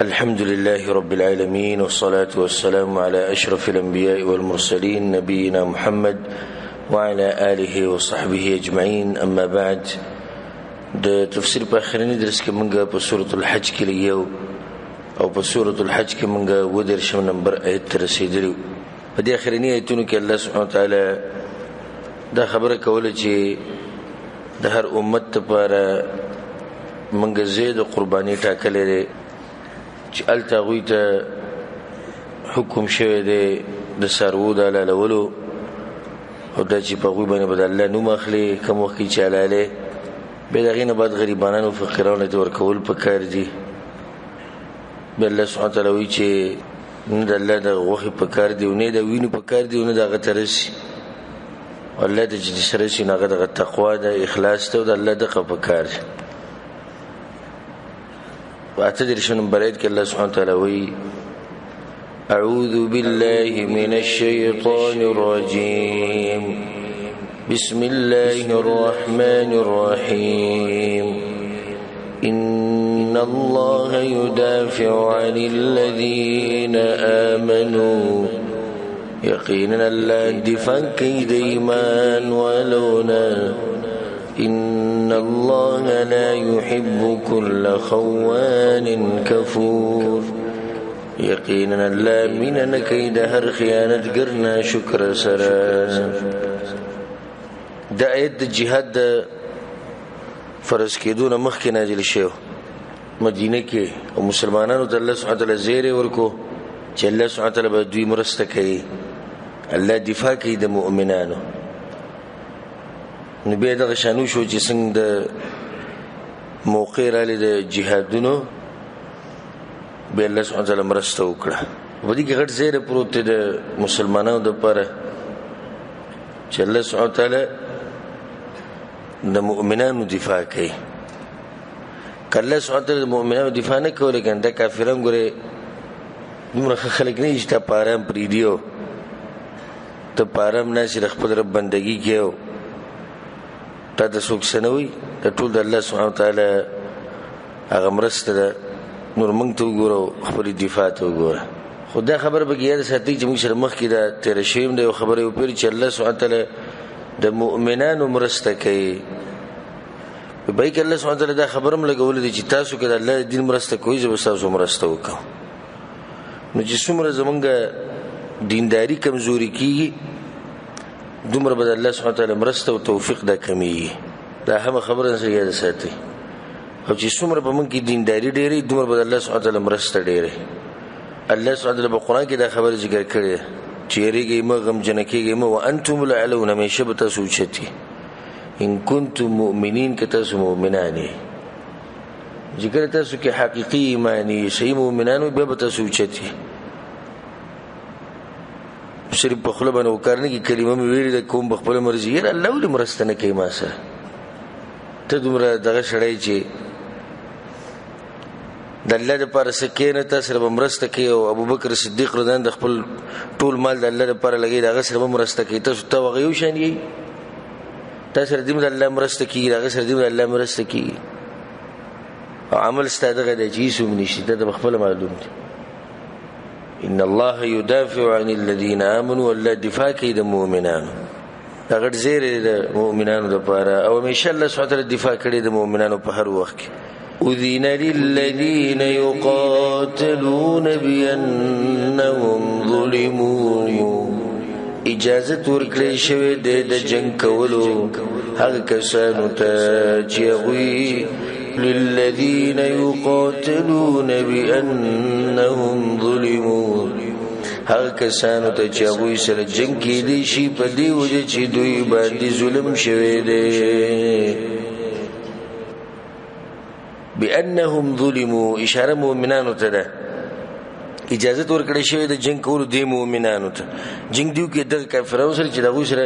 الحمد لله رب العالمين والصلاة والسلام على أشرف الأنبياء والمرسلين نبينا محمد وعلى آله وصحبه أجمعين. أما بعد، د تفسیر په اخرنی درس کې مونږه په سورۃ الحج کې لګیو او په سورۃ الحج کې مونږه ودرشم نمبر آیت ته رسیدلو. په دې اخرنی آیتونو کې الله سبحانه وتعالی دا خبره کوله چې د هر امت لپاره مونږه زید قرباني ټاکلې ده چې التغوی ته حکم شوی دی د سارو د حلالولو او دا چې په غوی باندې به د الله نوم اخلي کوم وخت کې چې حلاله به د هغې نه بعد غریبانو او فقیرانو ته ورکول پکار دي. به الله سبحانه وتعالی وایي چې نه د الله د غوښې پکار دي او نه د وینو پکار دي او نه د هغه ته رسي. الله ته چې سره شي نو هغه دغه تقوا ده، اخلاص ته او د الله دغه پکار دي. وأعتذر نمبر آيات الله سبحانه وتعالى وي أعوذ بالله من الشيطان الرجيم بسم الله الرحمن الرحيم إن الله يدافع عن الذين آمنوا يقينا لا دفاع كيد إيمان ولونا إن الله لا يحب كل خوان كفور. يقينا لا مننا كيد هر خيانت قرنا شكر سرا. دا آیت د جهاد د فرض کېدونه مخکې نازل شو مدینه کې او مسلمانانو ته الله سبحانه وتعالی زیری ورکو چې الله سبحانه وتعالی به دوی مرسته کوي، الله دفاع کوي د مؤمنانو. نو بیا دغه شانو شو چې څنګه د موقع رالی د جهادونو بیا الله سبحانه وتعالی مرسته وکړه. په دې کې غټ زیری پروت دی د مسلمانانو دپاره چې الله سبحانه وتعالی د مؤمنانو دفاع کوي. که الله سبحانه وتعالی د مؤمنانو دفاع نه کولی کنه دا کافران ګورې دومره ښه خلک نه دي چې تا په ارام پرېږدي او ته په ارام ناست د خپل رب بندګي کوې او تا ته څوک څه نه وایي. دا ټول د الله سبحانه وتعالی هغه مرسته ده. نور موږ ته وګوره او خپلې دفاع ته وګوره. خو دا خبره پکې یاد ساتئ چې موږ سره مخکې دا تېره شوې هم ده یو خبره یې وپېري چې الله سبحانه وتعالی د مؤمنانو مرسته کوي. په بای کې الله سبحانه وتعالی دا خبره هم لګولې ده چې تاسو که د الله د دین مرسته کوئ زه به ستاسو مرسته وکړم. نو چې څومره زمونږ دینداري کمزوري کېږي دومره به د الله سبحانه وتعالی مرسته او توفیق دا کمیږي. دا هم خبره سره یاد ساتئ. او چې څومره په موږ کې دینداري ډېرې دومره به د الله سبحانه وتعالی مرسته ډېرې. الله سبحانه وتعالی په قرآن کې دا خبره ذکر کړې ده چې یېرېږئ مه، غمجنه کېږئ مه، وانتم الاعلون، همیشه به تاسو اوچت یې. ان کنتم مؤمنین، که تاسو مؤمنان یې، چې کله تاسو کې حقیقي ایمان یې صحیح مؤمنان وي بیا به تاسو اوچت یې. صرف په خوله باندې وکار نه کړي کلمه مې ویلې ده کوم په خپله مرضي یاره الله ولې مرسته نه کوي ما سره. ته دومره دغه سړی چې د الله دپاره څه کښېنه تا سره به مرسته کوي او ابوبکر صدیق رضان د خپل ټول مال د الله دپاره لګوي د هغه سره به مرسته کوي. تاسو ته هغه یو شان یې، تا سره دې د الله مرسته کېږي د هغه سره دې د الله مرسته کېږي او عمل ستا دغه دی چې هېڅ هم نشي. ته ته به خپله معلوم دی. ان الله يدافع عن الذين آمنوا، الله دفاع کوي د مؤمنانو. دا غټ زیری د مؤمنانو دپاره او همیشه الله سبحانه وتعالی دفاع کړی د مؤمنانو په هر وخت کې. أذن للذين يقاتلون بأنهم ظلموا، اجازت ورکړی شوې ده د جنګ کولو هغه کسانو ته چې هغوی للذين يقاتلون بأنهم ظلموا، هغه کسانو ته چې هغوی سره جنګ کېدی شي په دې وجه چې دوی باندې ظلم شوی دی. بأنهم ظلموا اشاره مؤمنانو ته ده. اجازت ورکړی شوی د جنګ کولو دې مؤمنانو ته. جنګ دیو کې دغه کافرانو سره چې د هغوی سره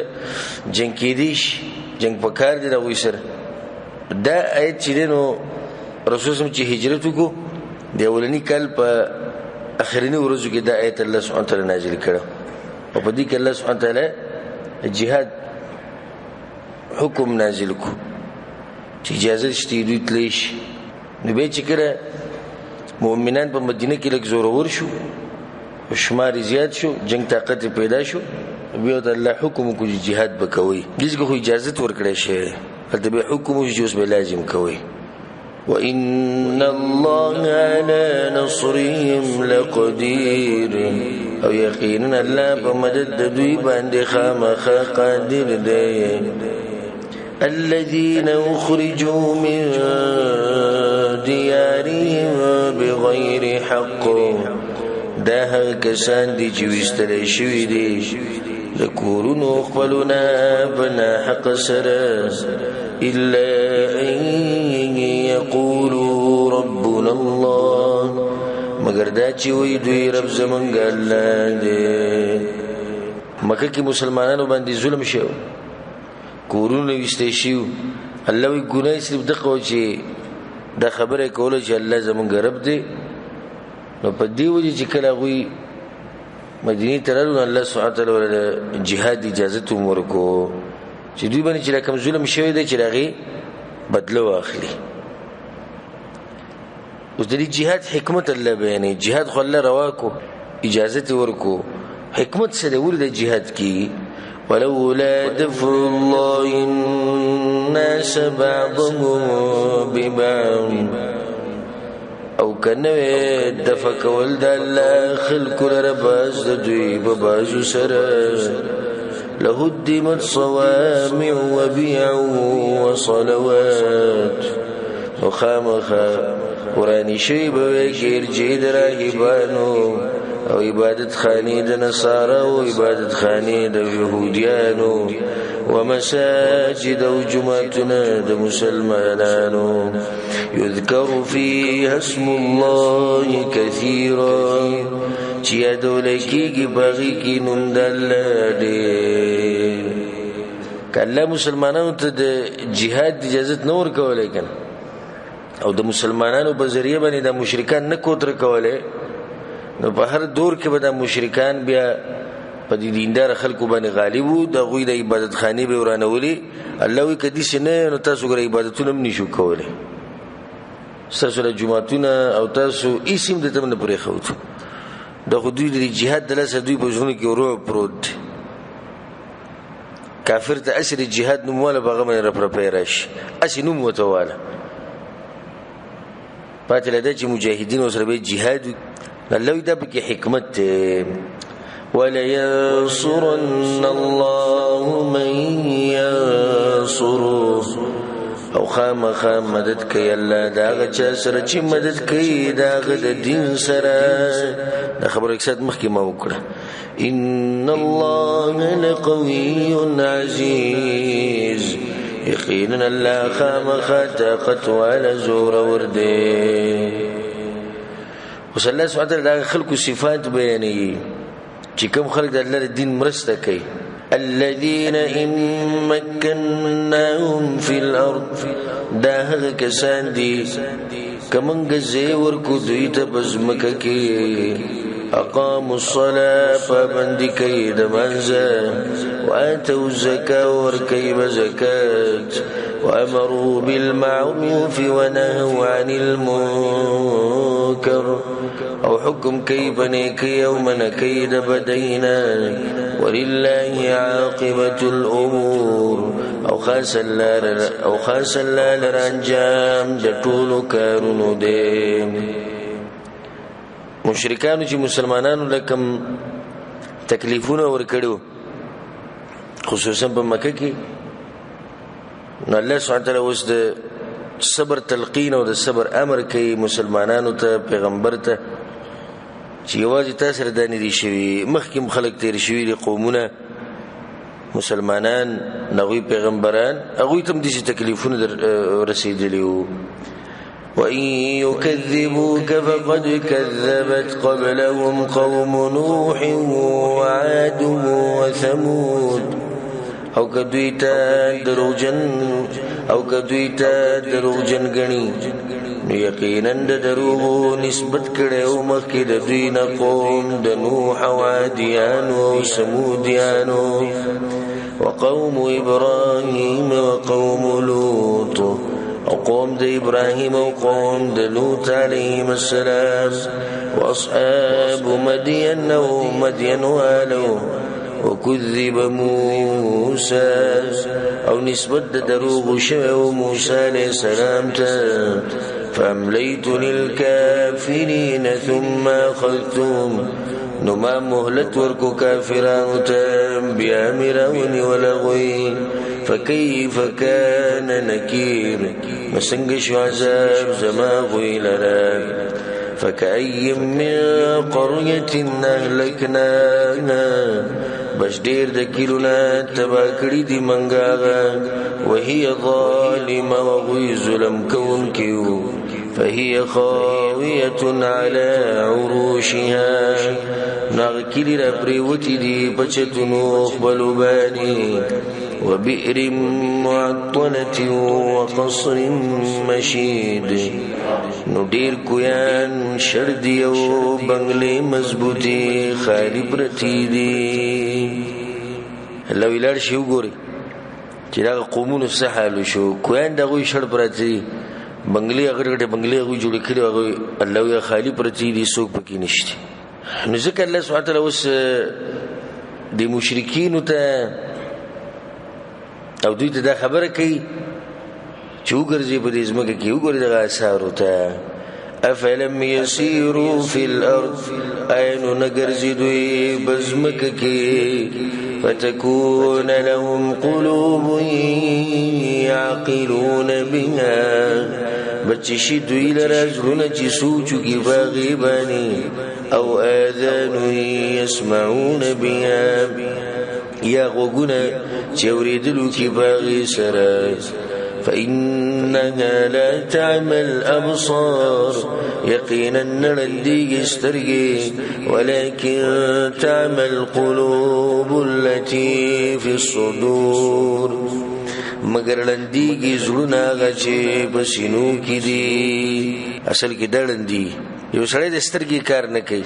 جنګ کېدی شي، جنګ پکار دی د هغوی سره. دا آیت چې دی نو رسول صلی چې هجرت وکړو د اولني کال په اخرنی ورځو کې دا آیت الله سبحانه وتعالی نازل کړه او په دې کې الله سبحانه وتعالی جهاد حکم نازل کو چې اجازه شته دوی تللی شي. نو به چې کله مؤمنان په مدینه کې لږ زورور شو شمار زیات شو جنگ طاقت پیدا شو بیا د الله حکم کو جهاد وکوي دغه خو اجازه ورکړې شه هلته به حکم جوس به لازم کوي وان الله على نصرهم لقدير او یقینا الله په مدد د دوی باندې خامخا قادر دی الذين اخرجوا من ديارهم بغير حق ده کسان دي چې وستل شوی دي د کورونو خپلونه بنا حق سره الا ان يقولوا ربنا الله مگر دا چې وی دوی رب زمونږ الله دی مکه کې مسلمانانو باندې ظلم شو کورونه وستې شو الله وی ګناه صرف دغه چې دا خبره کوله چې الله زمونږ رب دی نو په دی وجه چې کله غوي مدینه ترلو الله سبحانه وتعالى ول جهاد اجازه ورکو چې دوی باندې چې کوم ظلم شوی دی چې راغي بدله واخلي اوس د جهاد حکمت الله بیانې جهاد خو الله رواکو اجازه ورکو حکمت سره ولې جهاد کی ولولا دفع الله الناس بعضهم ببعض او کنه دفع کول د الله خلق لرباز د دوی په بازو سره لهدمت صوامع وبيع وصلوات وخامخا قرآنی شی به ګرځي راهبانو او عبادت خانه د نصارا او عبادت خانه د يهوديانو ومساجد او جمعتنا د مسلمانانو يذكر فيها اسم الله كثيرا چې دولکیږي باغی کې نوم د الله دی کله مسلمانانو ته د جهاد اجازه نور کولای کنه او د مسلمانانو په ذریعہ باندې د مشرکان نه کوتر کوله نو په هر دور کې به د مشرکان بیا په دې دیندار خلکو باندې غالب وو د غوی د عبادت خانه به ورانولي الله وی کدي سنه نو تاسو ګره عبادتونه هم نشو کوله تاسو له جمعتونه او تاسو اسم د تمنه پرې خوت د خدای د جهاد د لاسه دوی په ژوند کې ورو پروت کافر ته اثر جهاد نو مولا بغه من رفر پیراش اسنو متواله پاتې لده چې مجاهدین او سره به جهاد الله دا به حکمت ولا ينصرن الله من ينصره او خامخ مدد کوي الله دا غچا سره چې مدد کوي دا غد دین سره دا خبره اکثر مخکې ما وکړه ان الله لقوي عزيز یقینا الله خامخ طاقت ولا زور ورده وصلی الله سبحانه وتعالى خلق صفات بیانې چې کوم خلق د الله دین مرسته کوي الذين إن مكناهم في الأرض دا هغه کسان دي کمنګ زی ورکو دوی ته بزمکه کې اقاموا الصلاه فبند کوي د منځه واتوا الزکاه ورکوي بزکات وامروا بالمعروف ونهوا عن المنكر او حکم کوي بنې کوي او من کوي د بدینا ولله عاقبة الامور او خاص الله لرانجام د ټولو کارونو دي مشرکانو چې مسلمانانو لکم تکلیفونه ورکړو خصوصا په مکه کې نو الله سبحانه وتعالى اوس د صبر تلقین او د صبر امر کوي مسلمانانو ته پیغمبر ته چې یوازې تاسو سره دي شوی مخکې خلک تیر شوی دي قومونه مسلمانان نغوی پیغمبران هغه ته دي تکلیفونه رسیدلی وَإِن يُكَذِّبُوكَ فَقَدْ كَذَّبَتْ قَبْلَهُمْ قَوْمُ نُوحٍ وَعَادٌ وَثَمُودُ او کدویتا دروغجن غني یقینا د دروغ نسبت کړو مخکې د دوی نه قوم د نوح او عادیان او سمودیان وقوم ابراهيم وقوم لوط او قوم د ابراهيم او قوم د لوط عليهم السلام واصحاب مدين او مدين والو وكذب موسى او نسبت دروغ شو موسى عليه السلام فامليت للكافرين ثم اخذتهم نما مهلت ورکو کافرانو ته بیا میراونی ولغوی فكيف كان نكير مسنگ شو عذاب زما غوی لرا فكأي من قرية أهلكناها بش ډیر د کلونه تبا کړی دی منګاغه وهي ظالمه وغوی ظلم کون کیو فهي خاوية على عروشها نغکلی را پریوتی دی بچتنو خبلو بانی وبئر معطلة وقصر مشید نو ډیر کویان شردی او بنگلی مضبوطی خالی پرتی دی الله ویلار شو ګوري چې دا قومونو سحالو شو کویان دغه شړ پرتی بنگلی اگر بنگلی غو جوړ کړي هغه الله یا خالی پرتی دي څوک پکې نشته نو ځکه الله سبحانه وتعالى اوس د مشرکین ته او دوی ته دا خبره کوي چې وګرځي په دې ځمکه کې وګوري دغه آثار ته افلم يسيروا في الارض اين نغرزي دوی بزمکه کې فتكون لهم قلوب يعقلون بها بچشی دوی لرزلون چی سوچو کی باغی بانی او آذان يسمعون بها یا غوگون چوریدلو کی باغی سراز فإنها لا تعمى الأبصار يقينا نرنديق استرقي ولكن تعمى القلوب التي في الصدور مگر لندیږي زړونه غچې بسینو کې دي اصل کې دړندې یو سړی د سترګې کار نه کوي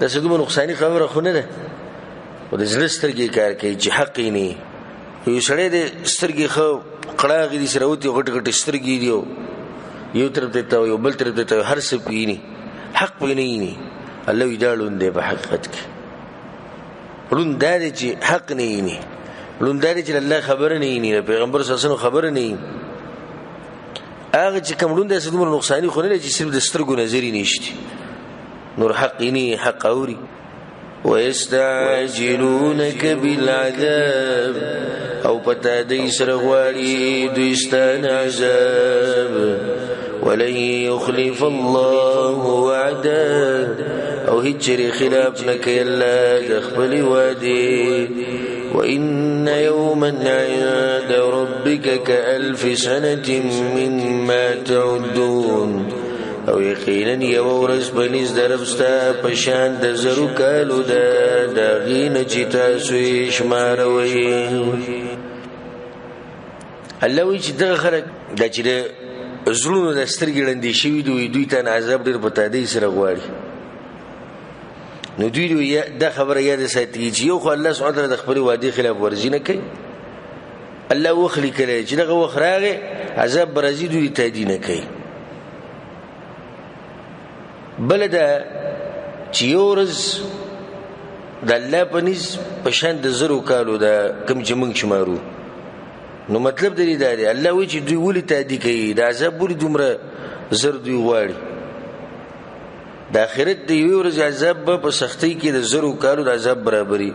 دا څه کومه نقصانی خبره خو نه ده او د زړه سترګې کار کوي چې حق یې نه یو سړی د سترګې خو قړاغې دي سره وتی غټ غټ سترګې دی یو طرف ته یو بل طرف ته هر څه پینی حق پینی الله یې دې په حقیقت کې ورون دا چې حق نه لونداري چې الله خبر نه پیغمبر صلی الله علیه وسلم خبر نه هغه چې کوم لوند اسدمر نقصانی خو نه چې صرف د سترګو نظری نشتی نور حق نه حق اوري ويستعجلونك بالعذاب او پتا دې سره غواړي دویستان عذاب ولن يخلف الله وعده او هجر خلاف لك الا دخل وادي وإن يوما عند ربك كألف سنة مما تعدون او یقینا یو ورځ بنز دربستا پشان د زرو کالو دا غین چې تاسو یې شماروي الله وی چې دغه خلک د چې زړونو د سترګې لندې شوی دوی ته عذاب ډیر پتا دی سره غواړي نو دوی دا خبره یاد ساتي چې یو خو الله سبحانه وتعالى د خپل وعده خلاف ورزي نه کوي الله وخلی کړي چې دغه وخراغه عذاب برازي دوی ته دي نه کوي بلدا چې یورز د الله پنځ پشان د زرو کالو دا کم چې موږ شمارو نو مطلب دی دا دی الله وی چې دوی ولې ته دي کوي د عذاب ولې دومره زر دوی غواړي د آخرت د یو ورځ عذاب په سختۍ کې د زرو کالو د عذاب برابرۍ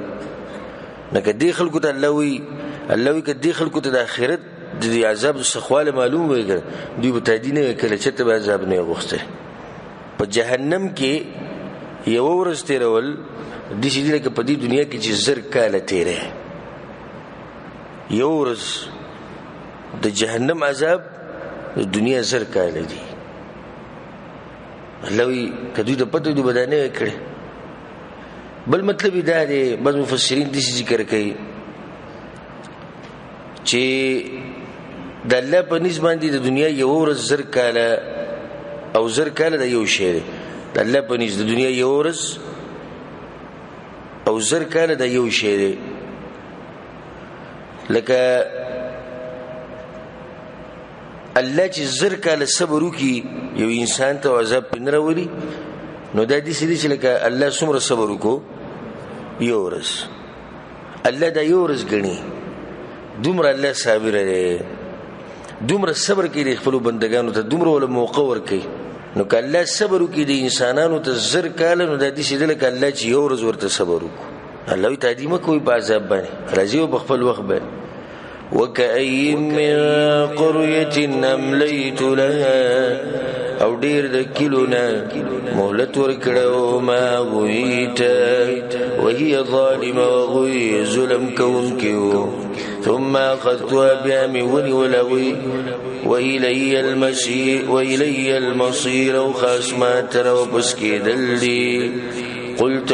نه کدي خلکو ته الله وی کدي خلکو ته د آخرت د عذاب سخواله معلوم وي دوی به تدینه کله چې ته عذاب نه غوښته په جهنم کې یو ورځ تیرول د شي دغه په دې دنیا کې چې زر کاله تیرې یو ورځ د جهنم عذاب د دنیا زر کاله دی لوی کدی د پته د بدانه کړي بل مطلب دا دی بعض مفسرین د ذکر کوي چې د الله په نسبت باندې د دنیا یو ورځ زر کاله او زر کاله د یو شی د الله په نسبت د دنیا یو ورځ او زر کاله د یو شی لکه الله چې زر کاله صبر وکي یو انسان ته عذاب پنه راولي نو دا دې سړي چې لکه الله څومره صبر وکړو یو ورځ الله دا یو ورځ ګڼي دومره الله صابر دی دومره صبر کوي خپل بندگانو ته دومره ول موقع ورکي نو که الله صبر وکي د انسانانو ته زر کاله نو دا دې سړي لکه الله چې یو ورځ ورته صبر وکړو الله وی تعظیم کوي په عذاب باندې راځي په خپل وخت باندې وكأي من قرية أمليت لها او ډیر د کلونا مهلت ورکړو ما غویت وهي ظالمه وغوی ظلم کون کیو ثم اخذتها بعمل ولغوي وإلي المصير وخاسمات وبسكي دلي قلت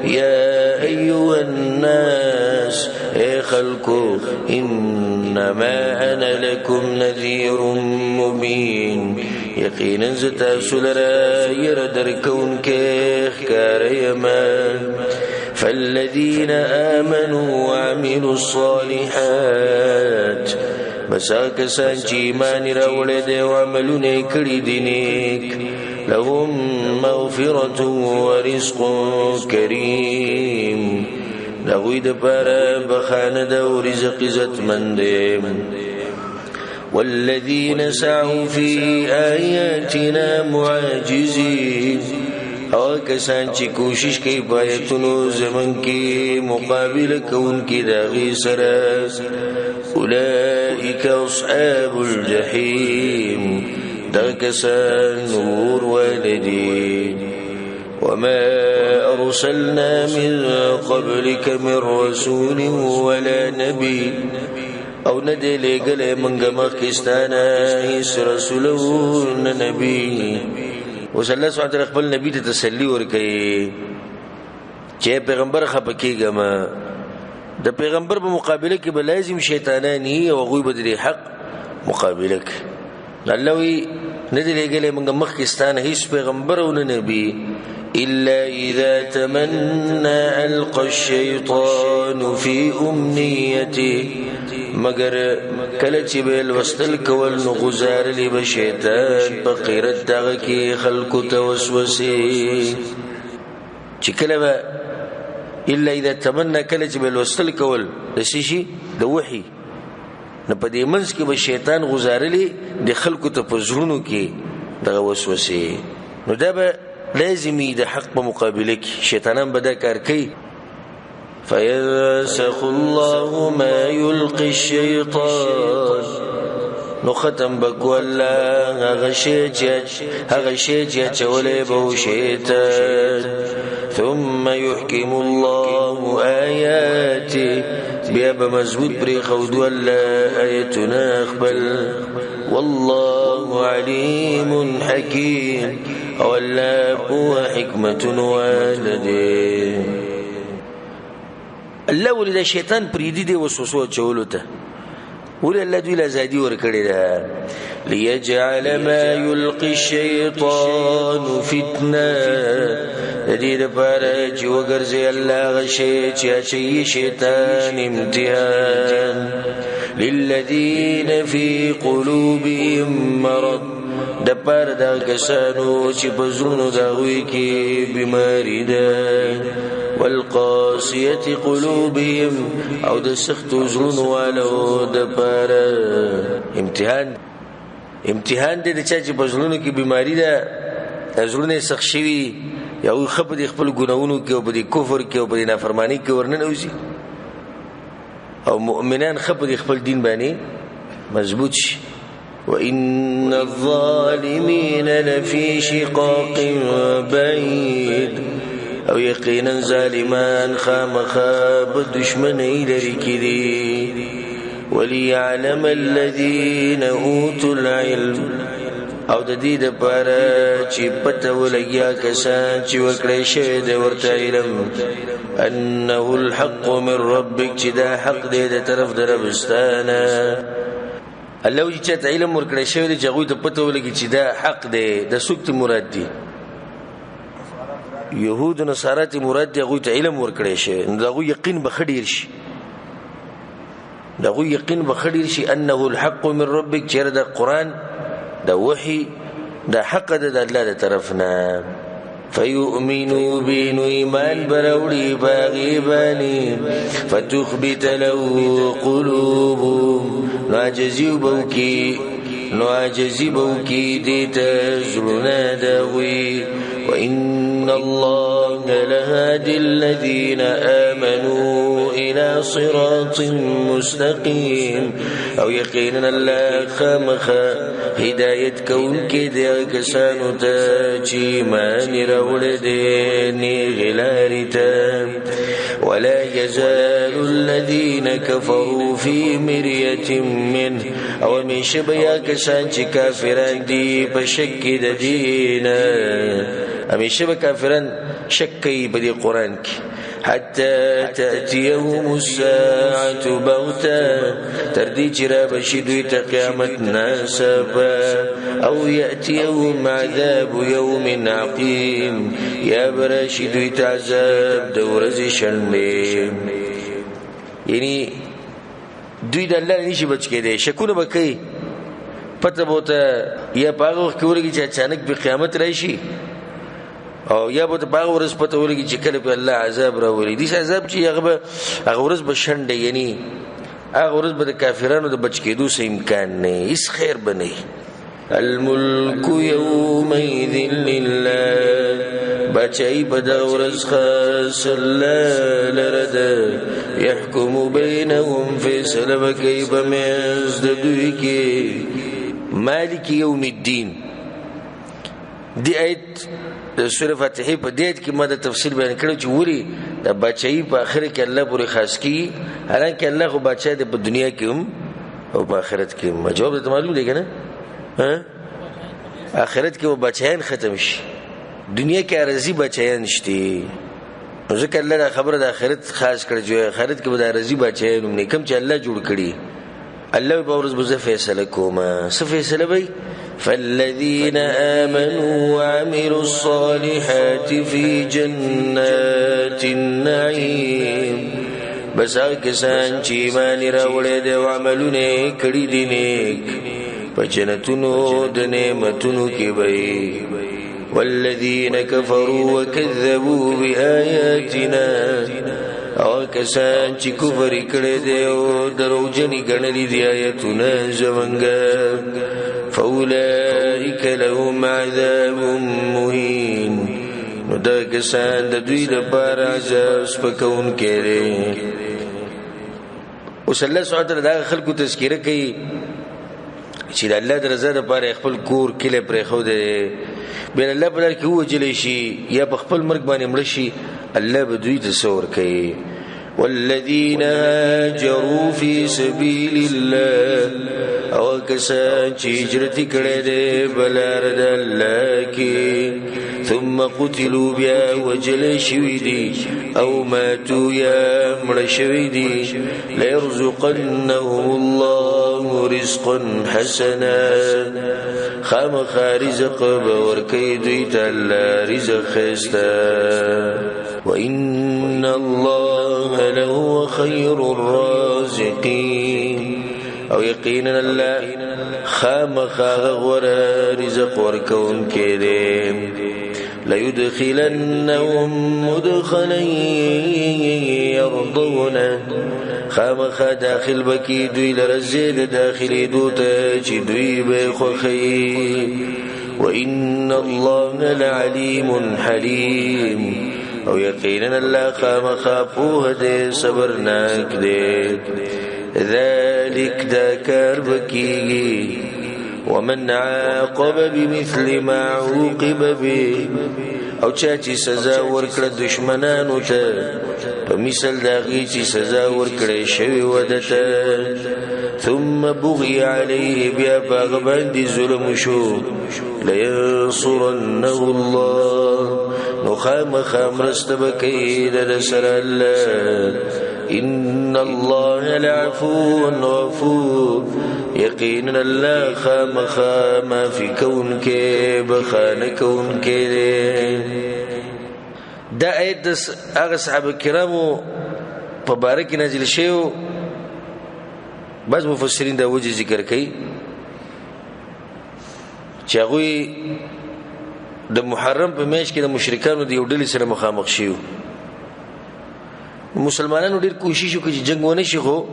يا أيها الناس اے خلقو انما انا لكم نذير مبين یقینا زتاسو لرا يردر كون كيخ كاريما فالذين آمنوا وعملوا الصالحات مساك سانچی ایمان راوڑے دے وعملون کری دینیک لهم مغفرة ورزق كريم لغوی د پاره بخانه د رزق عزت مند والذین سعوا فی آیاتنا معاجزین او کسان چې کوشش کوي په آیاتونو زمون کې مقابله کوونکي د غي سره اولئک اصحاب الجحیم دا کسان نور والدین وما أرسلنا من قبلك من رسول ولا نبي او ندی لګلې منګه مخکستانه هیڅ رسول او نبی وصلی الله تعالی خپل نبی ته تسلی ورکړي چې پیغمبر خپکیږم د پیغمبر په مقابله کې به لازم شیطانانی او غوی بدري حق مقابله کې الله وی ندی لګلې منګه مخکستانه هیڅ پیغمبر او نبی إلا إذا تمنى ألقى الشيطان في أمنيته مگر کله چې به وستل کول نو گزار لی به شیطان په قیرت دغه کې خلق ته وسوسه چې کله الا اذا تمنى کله چې به وستل کول د شي د وحي نه په دې منځ کې به شیطان گزار لی د خلق ته په زړونو کې دغه وسوسه نو دا به لازمي د حق په مقابله کې شیطانان به دا کار کوي فينسخ الله ما يلقي الشيطان نو ختم بکو الله هغه شی چې چولې به شیطان ثم يحكم الله آياته بیا به مضبوط پرې خود الله آیتنا خپل والله عليم حكيم او الله هو حکمت والده الله ولدا شیطان پریدي دی وسوسه چولو ته ول الله دوی لازادي ور کړی دا ليجعل ما يلقي الشيطان فتنه دې لپاره چې وګرځي الله غشي چې شیطان امتحان للذين في قلوبهم مرض د پر دا کسانو چې بزرونو دا وی کې بیماری ده والقاسيه قلوبهم او د سخت زړونو والو د پر امتحان دې چې بزرونو کې بیماری ده زړونه سخت شوی یو خپل خپل ګناونو کې او په کفر کې او په نافرمانی کې ورننوځي او مؤمنان خپل دین باندې مضبوط شي وإن الظالمين لفي شقاق بعيد او یقینا ظالمان خامخاب دشمنی لري کړي وليعلم الذين اوتوا العلم او د دې لپاره چې پته ولګیا کسان چې وکړي شه د ورته علم انه الحق من ربك چې دا حق دې د طرف دربستانه الله چې علم ورکړي شه د جغوی ته پته ولګي چې دا حق دی د سوکت مراد دی يهود نصارات مراد دی غوی ته علم ورکړي شه دغه یقین به خډیر شي دغه یقین بخډیر شي انه الحق من ربک، چیرې د قران د وحی د حق د الله طرفنا. فيؤمنوا بين إيمان براولي باغيباني فتخبت له قلوبهم نعجزي بوكي ديت زلنا داوي. وإن الله لهادي الذين آمنوا إلى صراط مستقيم. أو يقينا الله خامخا هداية كون كده كسانو تاجي ماني رولديني غلارتا. ولا يزال الذين كفروا في مرية منه. أو من شبيا كسان كافران دي بشك دينا، همیشه به کافران شکی بدی قرآن کی. حتی تأتیهم الساعة بغتا، تردی چرا بشی دوی تا قیامت ناسبا. او یأتیهم عذاب یوم عقیم، یا براشی دوی تا عذاب دورز شنبه. یعنی دوی دا اللہ نیشی بچ کے دے شکونه بکی پتہ بوتا یا پاگو وقت ورگی چا اچانک بی قیامت رایشی، او یا بوتا پاگو ورز پتہ ورگی چا کل پی اللہ عذاب راولی. دیس عذاب چی اغا ورز بشنڈ، یعنی اغا ورز با دا کافرانو دا بچ کے دو سے امکان نہیں، اس خیر بنی. الملک یومئذ للہ، بچائی بدا ورز خاص اللہ لرد. يحكم بينهم فیصلہ بکی بمیز دوی کی. مالک یوم الدین دی آیت سورہ فاتحی پا دی آیت کی ما دا تفصیل بیان کرو چی وری دا باچائی پا آخر کی اللہ پوری خاص کی، حالانکہ اللہ کو باچائی دا پا دنیا کی او پا آخرت کی جواب دا معلوم دے گا نا. آخرت کی وہ باچائیان ختم شی، دنیا کی عرضی باچائیان شتی. ځکه الله دا خبره د آخرت خاص کړي چې آخرت کې به د رضی بچي نوم نه کوم چې الله جوړ کړي. الله به ورځ به فیصله کوما. څه فیصله وي؟ فالذین آمنوا وعملوا الصالحات فی جنات النعیم. بس هغه کسان چې ایمان راوړي دي او عملونه کړي دي نیک، په جنتونو د نعمتونو کې وي. والذين كفروا وكذبوا بآياتنا، او کسان چې کفر کړي دي او دروغجنې ګڼلې دي آیاتونه زمونږ. فاولئک لهم عذاب مهین، نو دا کسان د دوی لپاره عذاب سپکونکی دی. اوس الله سبحانه وتعالی دا خلکو تذکیره کوي چې د الله د رضا لپاره خپل کور کله پرېښود دی، بین الله په لار کې ووجلی شي یا په خپل مرګ باندې مړ شي، الله به دوی ته څه ورکوي. والذین هاجروا فی سبیل الله، او کسان چې هجرت کړی دی په لار د الله کې، ثم قتلوا بیا وجل شوي دي او ماتوا یا مړه شوي دي، ليرزقنهم الله رزقا حسنا، خامخا رزق به ورکوي دوی ته الله رزق ښایسته. وإن الله لهو خير الرازقين، او یقینا الله خامخا غوره رزق ورکون کې دی. ليدخلنهم مدخلا يرضونه، خامخا داخل بکی دوی لرزید داخلی دوتا چی دوی بے خوخی. وإن الله لعلیم حلیم، او یقینا اللہ خامخا پوہ دے صبرناک دے. ذالک دا کار بکیگی، ومن عاقب بمثل ما عوقب به، او چاچی سزا ورکړه دشمنانو ته په مثل داغي چې سزا ورکړې شوی ودته. ثم بغي عليه، بیا باغ باندې ظلم شو، لينصرنه الله، نو خامخا مرسته بکوي د سره الله. ان الله لعفو غفور، یقینا الله خامخا معافی کون کې بخانه کون کې. دا آیت د هغه صحابه کرامو په باره کې نازل شوی بعض مفسرین دا وجه ذکر کوي چې هغوی د محرم په میاشت کې د مشرکانو د یو ډلې سره مخامخ شیو. مسلمانانو ډیر کوشش وکړي چې جنگ ونه شي، خو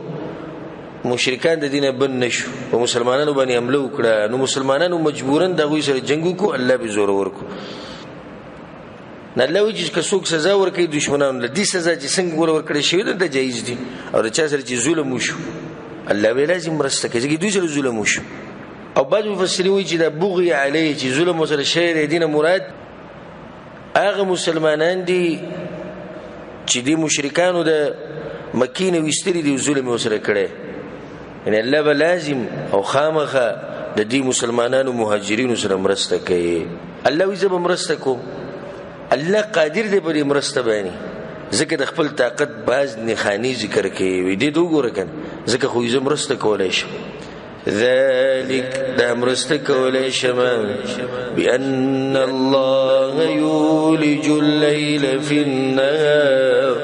مشرکان د دینه بن نشو او مسلمانانو باندې حمله وکړه. نو مسلمانانو مجبورن د هغوی سره جنگ وکړو، الله به زور ورکړو. نه الله وایي چې که څوک سزا ورکوي دشمنانو له دې سزا چې څنګه ورکړی شوي ده د جایز دي، او د چا سره چې ظلم وشو الله به لازم مرسته کوي ځکه دوی سره ظلم وشو. او بعض مفسرین وایي چې دا بغي علیه چې ظلم ورسره شوی دی دینه مراد هغه مسلمانان دي چې د مشرکانو د مکې نه ویستلي دي ظلم ورسره کړی، یعنی الله به لازم او خامخه د دې مسلمانانو مهاجرینو سره مرسته کوي. الله وایي زه به مرسته کوم، الله قادر دی په دې مرسته باندې، ځکه د خپل طاقت باز نښانې ذکر کوي. وی دې وګوره کنه ځکه خو زه مرسته کولی شم. ذلك دا مرسته کولی شم بأن الله يولج الليل في النهار،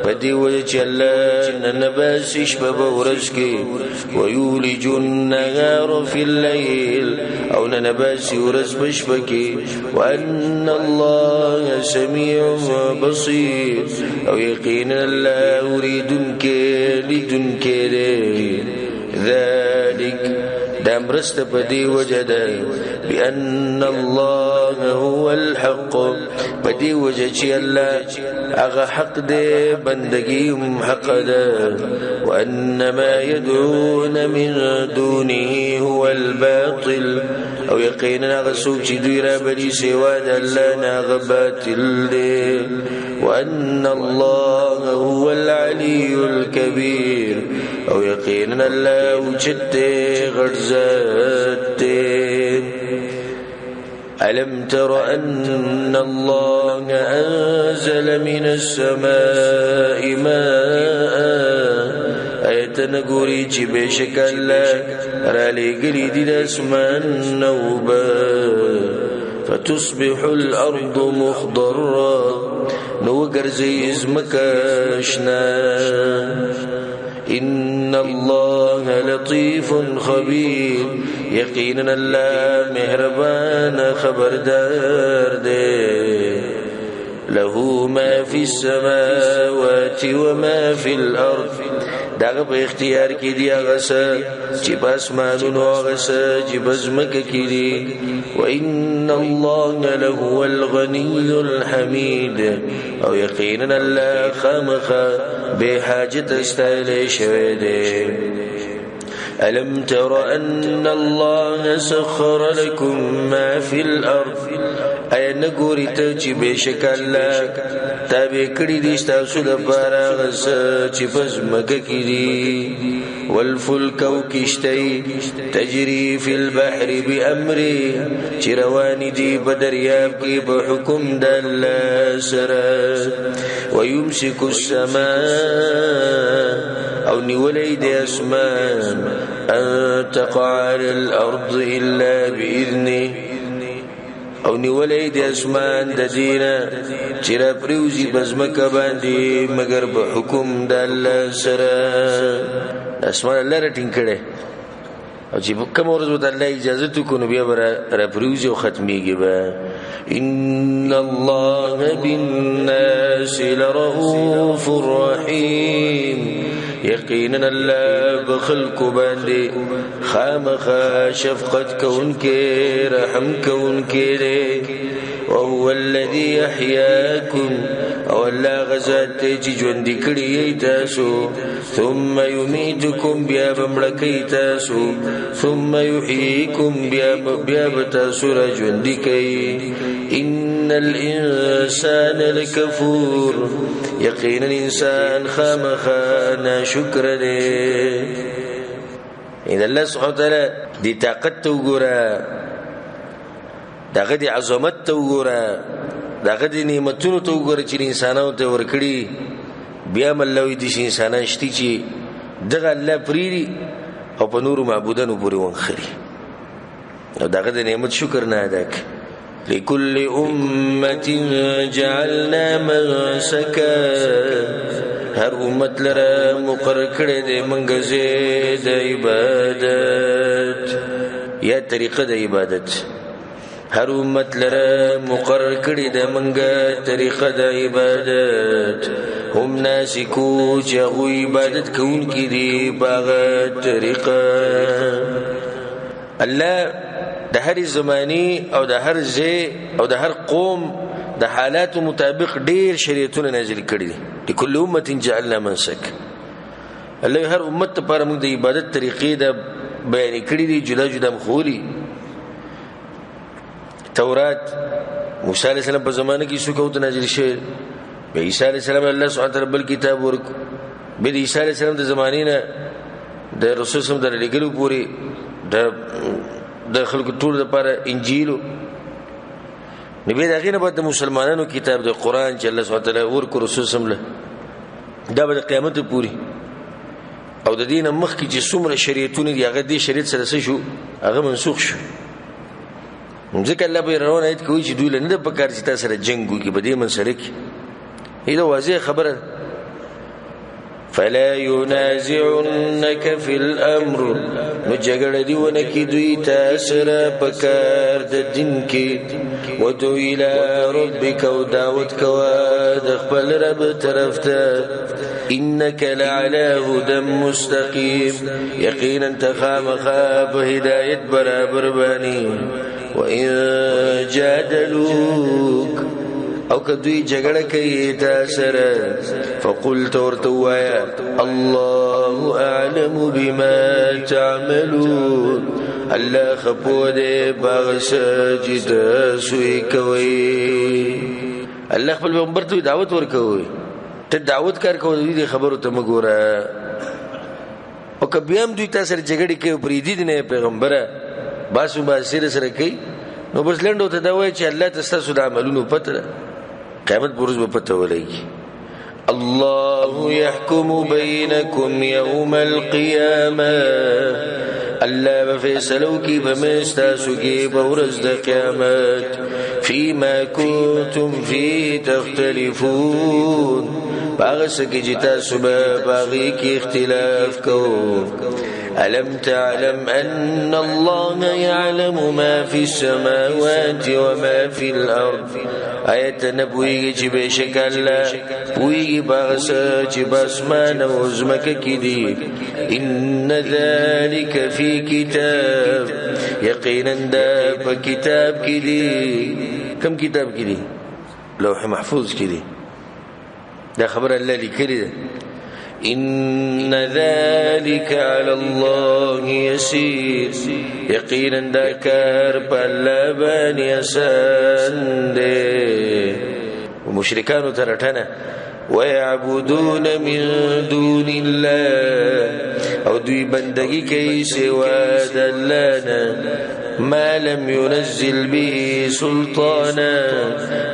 پدې وجه چې الله ننباسي شپه په ورځ کې، ويولج النهار في الليل او ننباسي ورځ په شپه کې، وأن الله سميع بصير او یقینا الله اوریدونکی لیدونکی دی. ذلك دا مرسته په دې وجه ده بأن الله هو الحق، په دې وجه چې الله هغه حق دی بندگی هم حق ده، وأن ما يدعون من دونه هو الباطل او یقینا هغه څوک چې دوی رابلي سوا د الله نه هغه باطل دی. وأن الله هو العلي الكبير او یقینا الله اوچت غټ ذات دی. ألم تر أن الله أنزل من السماء ماء، آیتنا گوری چی بیشک اللہ را لگلی دی دا اسمان نوبا، فتصبح الأرض مخضرا نو گرزی ازمکاشنا. إن الله لطيف خبير، یقینا الله مهربان خبردار دے. له ما في السماوات وما في الأرض، داغه په اختیار کې دی هغه څه چې په اسمانونو هغه څه چې په ځمکه کې دي. وإن الله لهو الغني الحميد، او یقینا الله خامخا به حاجت استایل شوی دی. ألم تر أن الله سخر لكم ما في الأرض، ایا نګوري ته چې بشک الله تابع کړی دي تاسو لپاره غس چې پس مکه کې دي. والفلك وکشتي تجري في البحر بأمره، چې روان دي په دریاب کې په حکم د الله سره. ويمسك السماء او نیولې د اسمان ان تقع على الارض الا باذنه، او نیولې د اسمان د دینه چې را پریوزي بزمکه باندې مگر په حکم د الله سره. اسمان الله رټینګ کړي او چې کوم ورځ د الله اجازه تو کو نو بیا را پریوزي او ختميږي به. ان الله بالناس لرؤوف رحيم، یقینا الله بخلق باندې خامخا شفقت کونکي رحم کونکي دی. وهو الذي يحياكم، او الله غزات چې ژوند کړی تاسو، ثم يميتكم بیا بمړکی تاسو، ثم يحييكم بیا تاسو را ژوند کوي. ان الانسان لکفور، یقینا انسان خامخا ناشکر دی. ان الله سبحانه وتعالى دی طاقت تو ګوره، دغه دی عظمت تو ګوره، دغه دی نعمتونو تو ګوره چې انسانانو ته ورکړي. بیا ملوي دي چې انسانان شتي چې دغه الله پریری او په نور معبودانو پورې ونخري، او دغه دی نعمت شکر نه ادا کوي. لكل أمة جعلنا منسكا، هر امت لره مقرر کړی دی منګه د عبادت یا طریقه د عبادت هر امت لره مقرر کړی دی منګه طریقه د عبادت هم ناسکو چې هغه عبادت کوونکي دي باغه طریقه الله د هر زمانی او د هر ځای او د هر قوم د حالات مطابق ډیر شریعتونه نازل کړي دي لكل امه جعلنا منسك الله هر امت لپاره موږ د عبادت طریقې د بیان کړي دي جدا جدا مخولي تورات موسی علیہ السلام په زمانه کې څو کوته نازل شوی به عیسی علیہ السلام الله سبحانه وتعالی بل کتاب ورکو به عیسی علیہ السلام د زمانې نه د رسول سم در لګلو پوری د خلق ټول لپاره انجیل نبی دغه نه بعد مسلمانانو کتاب د قران چې الله سبحانه وتعالی ورکو رسول سم له دا به قیامت پوری او د دین مخ کې چې څومره شریعتونه دی هغه د شریعت سره شو هغه منسوخ شو ځکه الله به روان ایت کوي چې دوی نه د پکار چې تاسو سره جنگ وکړي په دې منسره کې دا واضح خبره فلا ينازعنك في الامر نجګړه دیونه کې دوی تاسو را پکار د دین کې ودو الى ربك ودعوت کوا د خپل رب طرف ته انك لعلى هدى مستقيم يقينا تخامخا بهدايه برابر باني وان جادلوك او کدوی جګړه کوي تاسو فقلت ورتوایا الله اعلم بما تعملون الله خپو دې باغ سجد سوی کوي الله خپل پیغمبر ته دعوت ورکوي ته دعوت کار کوي دې خبرو ته مګوره او کبيام دوی تاسو جګړه کوي پرې دې نه پیغمبره باسو باسره سره کوي نو بس لندو ته دا وایي چې الله تاسو د عملونو پته قیامت بروز به پته ولګي الله يحكم بينكم يوم القيامه الله بفیصلو کی بمستاسو کی بورز د قیامت فيما كنتم فيه تختلفون باغس کی جتا صبح باغی کی اختلاف کو ألم تعلم أن الله يعلم ما في السماوات وما في الأرض آية نبوي جبشك الله وي بغسا جباسمان وزمك كدي إن ذلك في كتاب يقينا داب كتاب كدي كم كتاب كدي لوح محفوظ كدي ده خبر الله لكري إن ذلك على الله يسير يقينا داكار باللبان يساند ومشركان ترتنا ويعبدون من دون الله او دوی بندگی کوي سوا د الله ما لم ينزل به سلطانا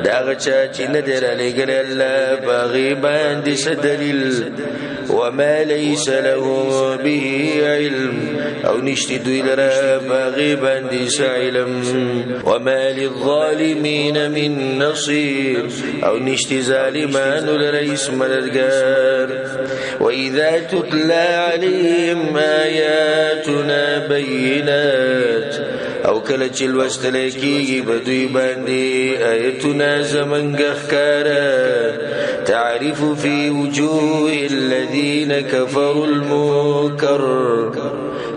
داغه چې نه درلې ګل الله باغي باندې دلیل وما ليس له به علم او نشتی دوی لره باغي باندې علم وما للظالمين من نصير او نشتی ظالمان لرئیس مددگار واذا تتلى عليهم آياتنا بينات او کله چې لوستل کېږي بدوی باندې آیتونه زمونږ ښکارا تعرف في وجوه الذين كفروا المنكر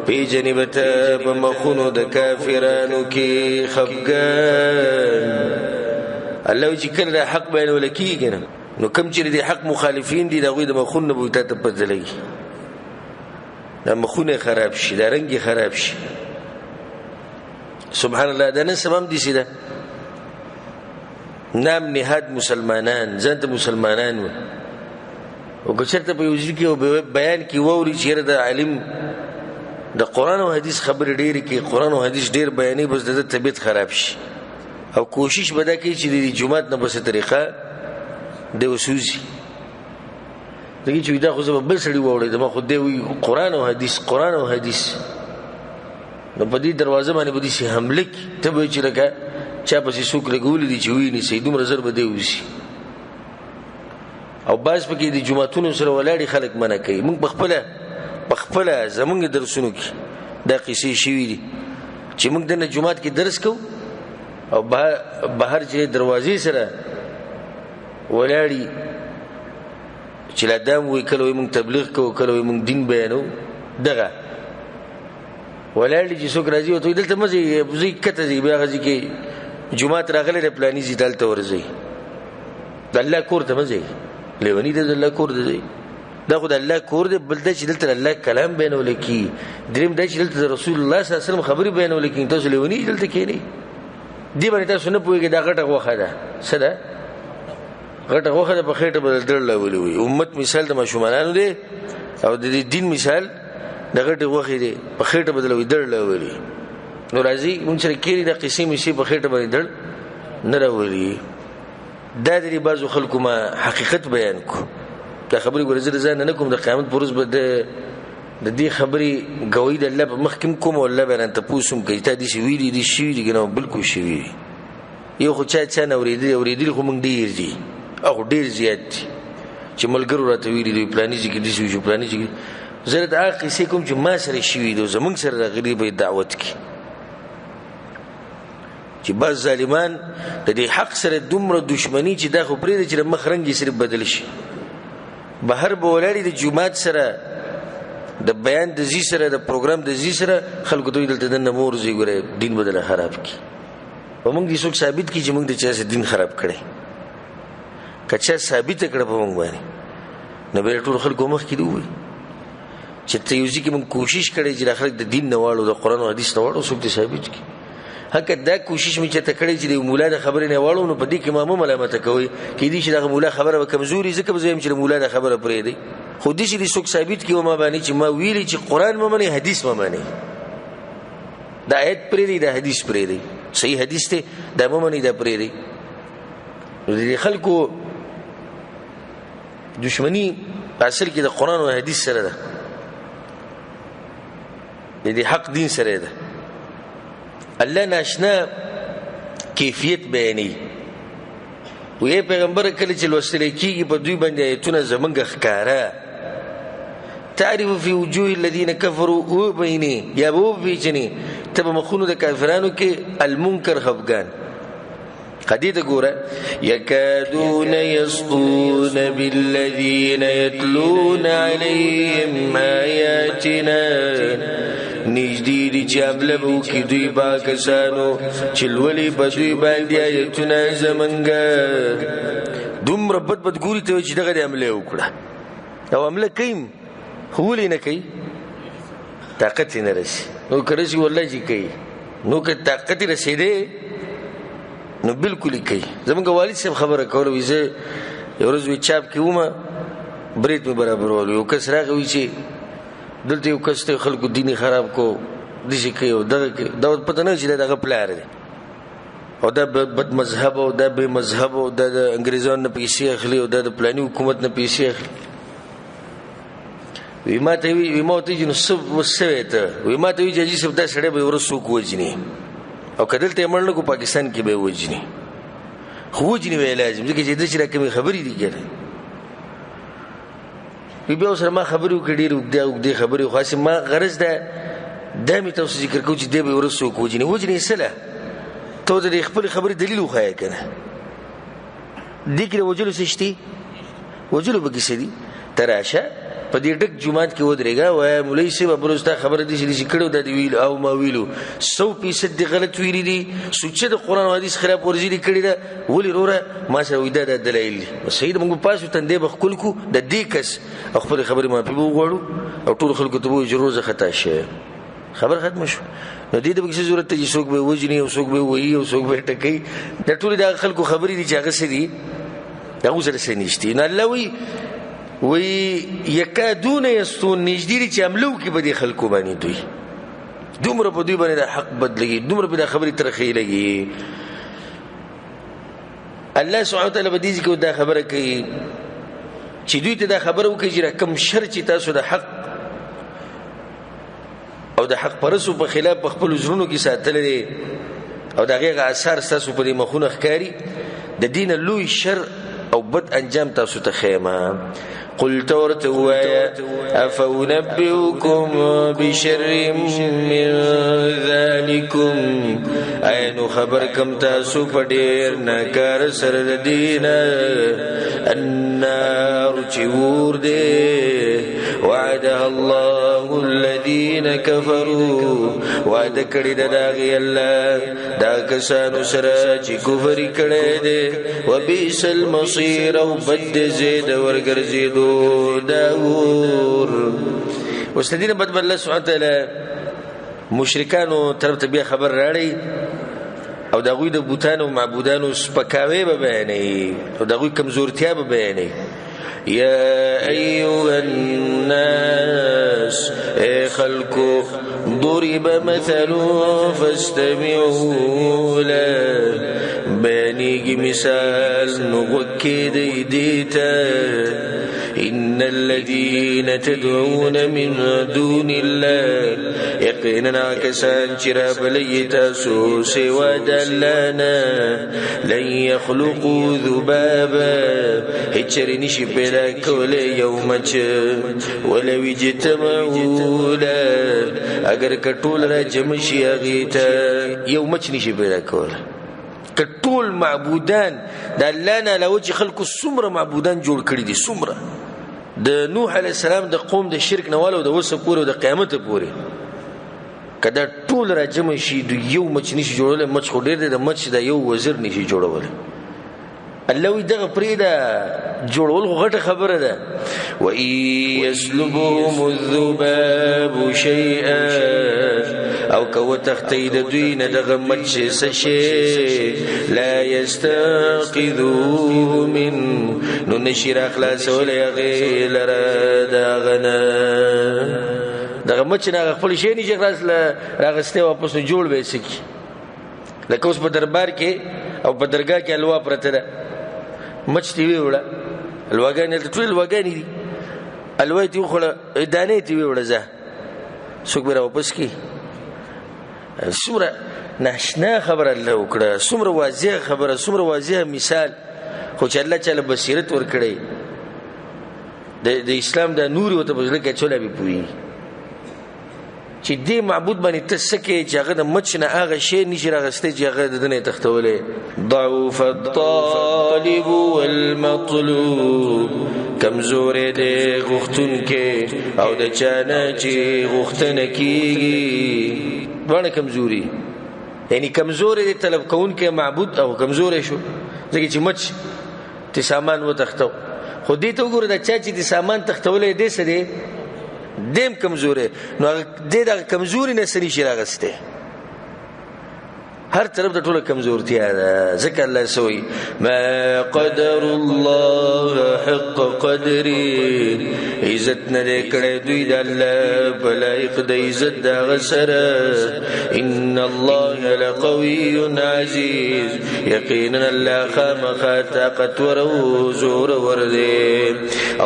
في جنبت بمخونو د کافرانو کې خفګان الله چې کله حق بیان ولکېږي نو کم چې د حق مخالفین دي دغه د مخون نه بوته ته بدلېږي د مخونه خراب شي د رنګي خراب شي سبحان الله دا نه سبب دي سیده نام نهاد مسلمانان ځان ته مسلمانان او کچرته په یوځي کې او بیان کې ووري چې د عالم د قران او حديث خبر ډېر کې قران او حديث ډېر بیانې بس د طبيعت خراب شي او کوشش بدا کوي چې د جمعات نه بس طریقه د وسوسي دغه چې دا خو زما بل سړي ووري دا خو دی قران او حديث نو په دې دروازه باندې بدی شي حمله کې ته به چې لکه چا په څوک لګول دي چې ویني سي دومره زر بده وسی او باز پکې د جمعتونو سره ولاړی خلک منع کوي. موږ بخپله زمونږ درسونو کې دا قصې شوي دي چې موږ دنه جمعات کې درس کوو او بهر چې دروازې سره ولاړی چې لا دام وي کله وي موږ تبلیغ کوو کله وي موږ دین بیانو دغه ولاړی چې څوک راځي او ته دلته مزي زی کته زی بیا غزي کې جمعات راغله د پلاني زی دلته ورځي د الله کور ته مزي لیونی د الله کور دی دا خو د الله کور دی بل د چې دلته الله کلام بیانول کی دریم د چې دلته رسول الله صلی الله علیه وسلم خبري بیانول کی تاسو لیونی دلته کېنی دی باندې تاسو نه پوهیږئ دا غټه غوخه ده څه ده غټه غوخه ده په خېټه بدل درل وی امت مثال د مشومانانو دی او د دین مثال د غټه غوخه دی په خېټه بدل وی درل وی نو راځي مونږ سره کېری د قسم شي په خېټه باندې درل نه راولي دا د بعضو خلکو ما حقیقت بیان کو دا خبرې ورزر ځان نه کوم د قیامت پروز به د دې خبرې گوي د الله په مخکم کوم او الله باندې ته پوسوم کوي ته دې شي ویلي دي شي دي نو بالکل شي یو خو چا نه اوریدل خو مونږ ډیر دي او ډیر زیات دي چې ملګرو راته ویلي دي پلاني چې دې شي پلاني چې زه د هغه قصې کوم چې ما سره شي دي زمونږ سره غریبې دعوت کی چې بعض ظالمان د دې حق سره دومره دشمنی چې دا خو پرې چې مخ رنګي صرف بدل شي بهر بولاري د جمعات سره د بیان د زی سره د پروګرام د زی سره خلکو ته دلته د نمور زی ګره دین بدل خراب کی او موږ دې څوک ثابت کی چې موږ د چا دین خراب کړي کچا ثابت کړه په موږ باندې نو به ټول خلکو مخ کې دی وي چې ته یو ځکه موږ کوشش کړي چې خلک د دین نه واړو د قران او حدیث نه واړو څوک دې ثابت کی هکه دا کوشش می چې تکړه چې د مولا د خبرې نه واړو نو په دې کې ما ملامت کوي کې دې چې د مولا خبره کمزوري ځکه به زم چې مولا د خبره پرې دی خو دې چې څوک ثابت کیو ما باندې چې ما ویلي چې قران ممنه حدیث ممنه دا آیت پرې دی دا حدیث پرې دی صحیح حدیث ته دا ممنه دا پرې دی دې خلکو دشمنی اصل کې د قران او حدیث سره ده دې حق دین سره ده الله ناشنا کیفیت بیانې وې پیغمبر کله چې لوستل کېږي په دوی باندې ایتونه زمونږ ښکارا تعرف فی وجوه الذين كفروا وبیني یا بو بیچنی تب مخونو د کافرانو کې المنکر خفغان قدیده ګوره یکادون یسطون بالذین یتلون علیهم آیاتنا نجدی دی چابله بو کی دوی با کسانو چلولی با دوی باندی آیتنا زمنگا دوم ربط بد گوری تاوی چی دغه دی عمله وکړه او عمله کیم خولی نکی طاقتی نرسی نو کرسی والله چی کئی نو که طاقتی رسیده نو بالکلی کئی زمانگا والد صاحب خبره کولو ویزه یو روز وی چاپ کی اوما بریت می برابر والو یو کس راقی وی چی دلته یو کس ته خلکو دیني خراب کو دشي کوي او دغه دا پته نه چې دغه پلار دی او دا بد مذهب او دا به مذهب او دا انګريزان نه پیسې اخلي او دا د پلاني حکومت نه پیسې اخلي وی ماته چې نو سب وسويته وی ماته وی چې سب دا سړی به ورسو کوجني او کدلته مړل کو پاکستان کې به وجني خوجني وی لازم ځکه چې د شي راکمي خبرې دي ګره بیا سره ما خبرو کې ډیر وګدي خبرو خاصه ما غرض ده دامي تاسو ذکر کوم چې دی به ورسو کوجني وجني سره ته د خپل خبرې دلیل وخایې کنه دې کې وجلو سشتي وجلو به کې دي تراشه په دې ډک جمعات کې ودرېګا وای مولوی صاحب بروستا خبره دي چې کړو د ویل او ما ویلو 100% غلط ویلي دي سوچ د قران او حدیث خلاف ورزيدي کړی دا ولي روره ما سره وېدا د دلایل سید موږ پاسو تندې بخکل کو د دې کس خپل خبره ما په وګړو او ټول خلکو ته وې جروزه خطا شه خبر ختم شو نو دې د بګسي ضرورت ته څوک به وجني او څوک به وې او څوک به ټکې د ټول د خلکو خبرې دي چې هغه سړي دا اوسره سنشتي نه الله وی یکادون یستون نجدیری چې عملو کې به د خلکو باندې دوی دومره په دوی باندې د حق بدلږي دومره په د خبرې ترخی لګي الله سبحانه وتعالى به دې کې دا خبره کوي چې دوی ته دا خبره وکړي چې کم شر چې تاسو د حق او د حق پرسو په خلاف په خپل ژوندونو کې ساتل دي او دا غیغه اثر تاسو په دې مخونه ښکاری د دین لوی شر او بد انجام تاسو ته خیمه قل تورتوايا أفأنبئكم بشر من ذلكم أين خبركم تاسو فدير نكار سرد دينا النار چور دي وعدها الله الذين كفروا وعد کړي داغي الله دا کسانو سره چې کفر کړي دي وبئس المصير او بد زید ورګرځیدو داور واستدین بد الله سبحانه وتعالى مشرکانو طرف ته بیا خبر راړي او دغوی د بوتانو معبودانو سپکاوي به بیانې او دغوی کمزورتیا به بیانې يا أيها الناس خلقوا ضرب مثل فاستمعوا له بانيك مثال نغكي ديديتا إن الذين تدعون من دون الله يقيننا كسان شراب ليتاسو سوى دلانا لن يخلقوا ذبابا هجر نشي بلا كل يومك ولو اجتمعوا له اگر کټول را جمشي اغيتا يومك نشي بلا كل کټول معبودان د الله نه لوجه خلق السمره معبودان جوړ کړی دي سمره د نوح علی السلام د قوم د شرک نوالو د وسه پورې د قیامت پورې کدا ټول را جمع شي د یو مچ نشي جوړول مچ خو ډیر د مچ د یو وزیر نشي جوړول الله وی دغه پریدا جوړول غټه خبره ده و يسلبهم الذباب شيئا او کو تختید دوی نه دغه مچ سشي لا يستنقذوه من نو نشیر اخلاص ولا غیلر دغنا دغه مچ نه خپل شي نه خلاص راغسته واپس جوړ وېسکی لکه اوس په دربار کې او په درگاه کې الوا پرته ده مچ دی وړه الواګان ته ټول الواګان دي الوا تی خوړه دانې تی وړه زه څوک به واپس کی سوره ناشنا خبره الله وکړه سوره واضح خبره سوره واضح مثال خو چې الله تعالی بصیرت ورکړي د اسلام د نور او ته بجله کې چولا به پوي چې دې معبود باندې تسکه چې هغه د مچ نه هغه شی نشي راغسته چې هغه د دنیا تختولې ضعف الطالب والمطلوب کمزور دې غختن کې او د چانه چې غختنه کیږي باندې کمزوري یعنی کمزور دې طلب کون کې معبود او کمزور شو ځکه چې مچ ته سامان و تختو خو دې ته وګوره د چا چې د سامان تختولې دې سره دیم کمزوره نو دې د کمزوري نه سړي شي راغسته هر طرف ته ټوله کمزورتیا ده ځکه الله سوی ما قدر الله حق قدري عزت نه کړې دوی د الله بلایق د عزت د غسره ان الله لقوي عزيز یقینا الله خامخ طاقت ورو زور ورده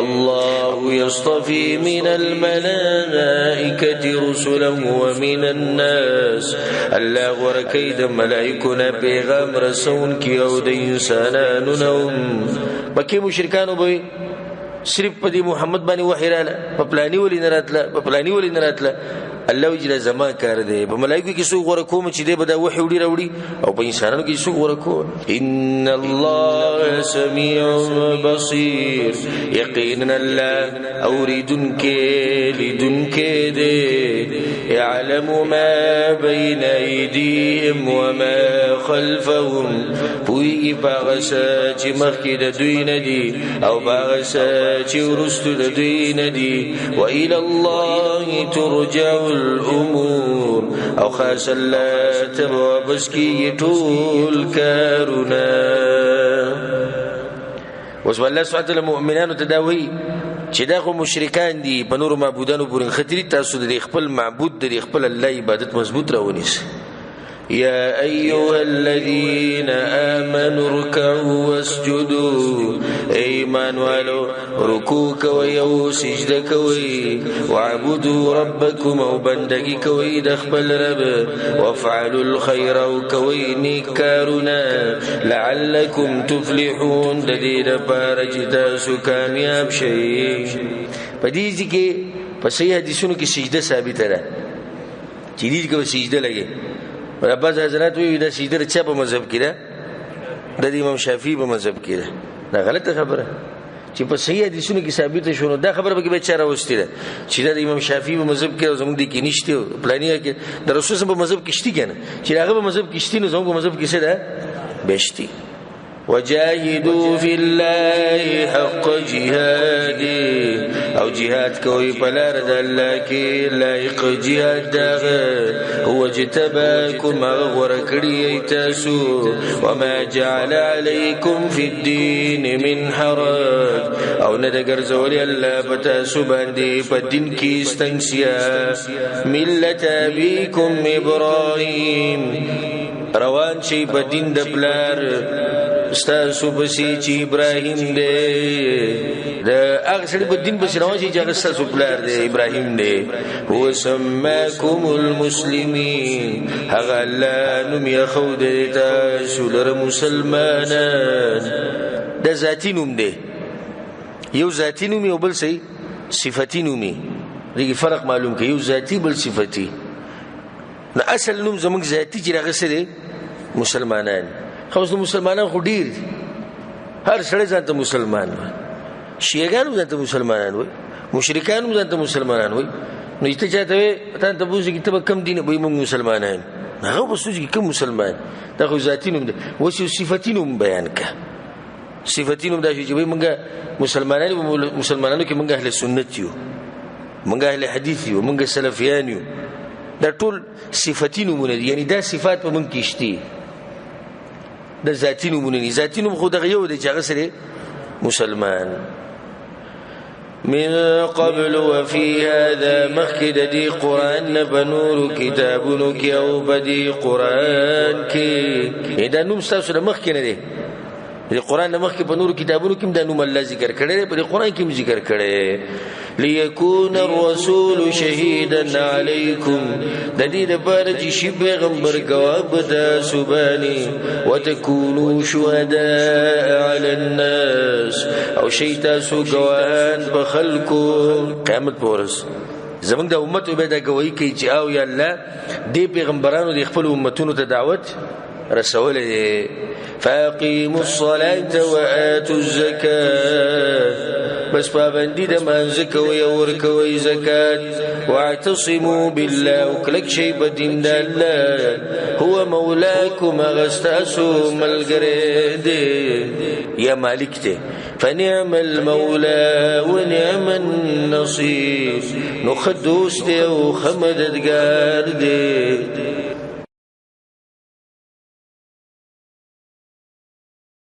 الله يصطفي من الملائكه رسلا ومن الناس الله ورکید ملائکونه پیغام رسون کی او د انسانانو نوم بکی مشرکانو به صرف په محمد باندې وحی رااله په پلاني ولې نه راتله الله جل زما کار دی په ملائکه کې څو غره کوم چې دی به دا وحی وړي راوړي او په انسانانو کې څو غره کوم ان الله سميع بصير یقینا الله اوریدونکو لیدونکو دی يعلم ما بين ايديهم وما خلفهم پوئی باغسا چې مخکې د دوی نه دي او باغسا چې ورستو د دوی نه دي والى الله ترجع الامور او خاص الله تبوا بس کی ټول کارونه وس والله سبحانه المؤمنان تداوي چې دغه مشرکان دي په نور معبودانو پورې خطرې تاسو د خپل معبود د خپل الله عبادت مضبوط راونیس يا أيها الذين آمنوا اركعوا واسجدوا أي ایمان والو رکوع کوي او سجده کوي واعبدوا ربکم او بندگی کوي د خپل رب وافعلوا الخير او کوي نیک کارونه لعلکم تفلحون د دې لپاره چې تاسو کامیاب شئ. په دې کې په صحیح حدیثونو کې سجده ثابته ده چې دې کې سجده لګي. بعض حضرات وی دا سجده چا په مذهب کې ده د امام شافعي په مذهب کې ده. دا غلطه خبره چې په صحیح حدیثونو کې ثابته شونه. دا خبره به کې چاره وستي ده چې د امام شافعي په مذهب کې زموږ د کې نشته پلانیا کې د رسول الله په مذهب کې شتي کنه چې هغه په مذهب کې شتي نو زموږ په مذهب کې څه ده بشتي. وجاهدوا في الله حق جهاده او جهاد کوي په لار د الله کې لایق جهاد دغه هو جتباكم غور کړی تاسو وما جعل عليكم في الدين من حرج او نه د ګرځولي الله په تاسو باندې په دین کې استنسیا ملت ابيكم ابراهيم روان شي په دین د پلار استاسو بسی چې ابراهیم دی د هغه سړي په دین بس روان شي چې هغه استاسو پلار دی ابراهیم دی. هو سماکم المسلمین هغه الله نوم یې خود تاسو لره مسلمانان. د ذاتی نوم دی یو ذاتی نوم یو بل سي صفتی نومي دغه فرق معلوم کوي یو ذاتی بل صفتی. نو اصل نوم زموږ ذاتی چې هغه سره مسلمانان خو مسلمانان خو ډیر هر سړی ځان ته مسلمان وي شیعاګان ځان ته مسلمانان وي مشرکان ځان ته مسلمانان وي. نو چې چاته ته ته بوزي کې ته کم دین به موږ مسلمانان هغه بسوځي کې کوم مسلمان دا خو ذاتی نوم دی. وسو صفتی نوم بیان کا صفتی نوم دا چې موږ مسلمانانو کې موږ اهل سنت یو موږ اهل حدیث یو موږ سلفیان یو. دا ټول صفتی نومونه دي یعنی دا صفات په موږ کې شته. د ذاتی نومونه دي ذاتی نوم خو دغه یو دی چې هغه سره مسلمان. من قبل وفي هذا مخکد دی قرآن بنور کتابونو کی او بدی قرآن کی دا نوم ستاسو د مخکې نه دی د قرآن د مخکې په نور کتابونو کې دا نوم الله ذکر کړی دی په قرآن کې ذکر کړی. ليكون الرسول شهيدا عليكم د دې لپاره چې شي پیغمبر گواه به تاسو باندې وتكونوا شهداء على الناس او شي تاسو گواهان په خلکو قیامت پر ورځ زمونږ د امت به دا گواہی کوي چې او یا الله دې پیغمبرانو د خپل امتونو ته دعوت رسول دي. فاقيموا الصلاة وآتوا الزكاة بس پابندی د منځ کوي او ور کوي زکات واعتصموا بالله وکلک شی بدین د الله هو مولاکم غستاسو ملګری دی یا مالک دی. فنعم المولى ونعم النصير نو خدوس دی او خمددگار دی.